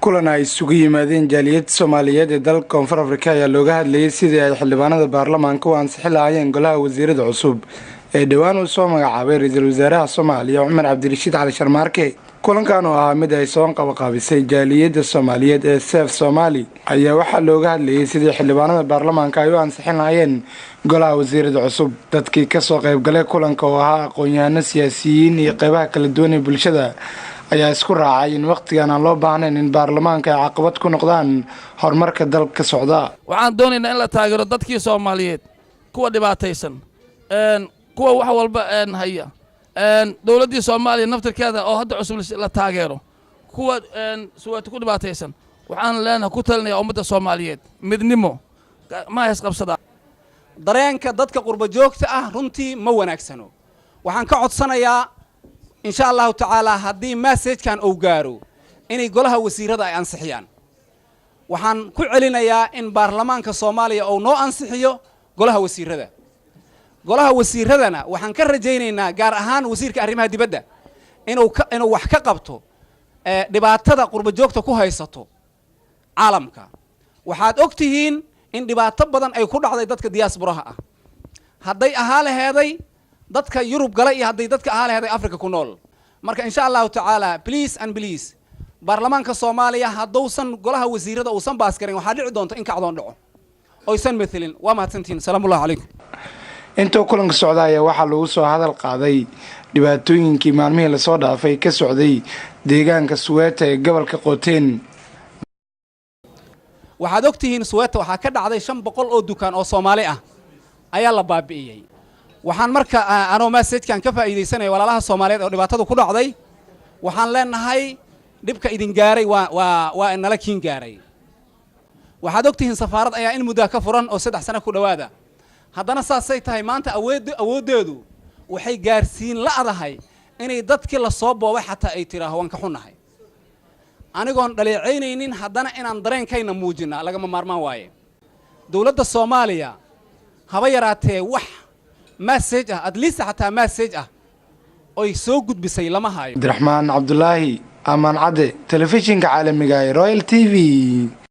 kulan ay isugu yimaadeen jaaliyad Soomaaliyeed ee dalka Koonfur Afrika ayaa looga hadlayay sidii ay xildhibaanada baarlamaanka u ansixi lahaayeen golaha wasiirada cusub ee dhawaan uu soo magacaabay ra'iisul wasaaraha Soomaaliya Cumar Cabdirashiid Cali Sharmaarke. kulankan oo ah mid ay soo qabanqaabisay jaaliyadda Soomaaliyeed ee Save Somali ayaa waxaa looga hadlayay sidii xildhibaanada baarlamaanka ay u ansixin lahaayeen golaha wasiirada cusub. dadkii ka soo qayb galay kulanka oo ahaa aqoon-yahano, siyaasiyiin iyo qaybaha kala duwan ee bulshada ayaa isku raacay in waqtigan aan loo baahnayn in baarlamaanka ay caqabad ku noqdaan horumarka dalka socda. waxaan doonaynaa in la taageero dadkii Soomaaliyeed kuwa dhibaataysan kuwa wax walba haya dawladda Soomaaliya naftirkeeda oo hadda cusub la taageero kuwa suwaad ku dhibaataysan waxaan leenahay ku talinayaa ummadda Soomaaliyeed midnimo ma hays qabsada. dareenka dadka qurba joogta ah runtii ma wanaagsano. waxaan ka codsanayaa إن شاء الله تعالى هذه مسج كان أوجارو إني قولها وزيرة أنصحيان وحن كل علينا يا إن برلمان كصوماليا أو نو أنصحيه قولها وزيرة قولها وزيرة لنا وحن كرجينا جار أهان وزير كأريمها دي بدأ إنه وحكي قبته دبعت هذا قرب جوكته كوها يسطو عالمك وحد أكتهين إن دبعت بدن أي كل عضي دتك دياس براها هذي أهاله هذي dadka Yurub galay iyo haday dadka ahaaleeday Afrika ku nool marka insha Allah ta'ala please and please baarlamaanka Soomaaliya hadowsan golaha wasiirada oo san baas karin waxa dhici doonta in kacdoon dhaco oo isan meelin waa mahadsantiin salaamu alaykum. inta kulanka socdaaya waxa lagu soo hadal qaaday dhibaatooyinkii maalmihii la soo dhaafay ka socday deegaanka Soweto ee gobolka Qoteen. waxaad ogtihiin Soweto waxa ka dhacday 500 oo dukaan oo Soomaali ah ayaa la baabi'iyay. waxaan marka anoo message-kan ka faa'iideysanay walaalaha Soomaaliyeed oo dhibaatada ku dhacday waxaan leenahay dibka idin gaaray waa inala kiin gaaray. waxaad ogtihiin safaarad ayaa in muddo ka furan oo 3 sano ku dhawaada haddana saasay tahay maanta awoodeedu waxay gaarsiin la adahay inay dadkii la soo boobay xataa ay tiraaho waan ka xunahay anigoon dhaleeceynaynin haddana inaan dareenkayna muujina laga maarmaan waaye. dawladda Soomaaliya haba yaraatee wax مسج at least حتى مسج أو يسوق بسي لما هاي. عبد الرحمن عبد الله أمان عدي تلفزيون عالمي رويال تي في.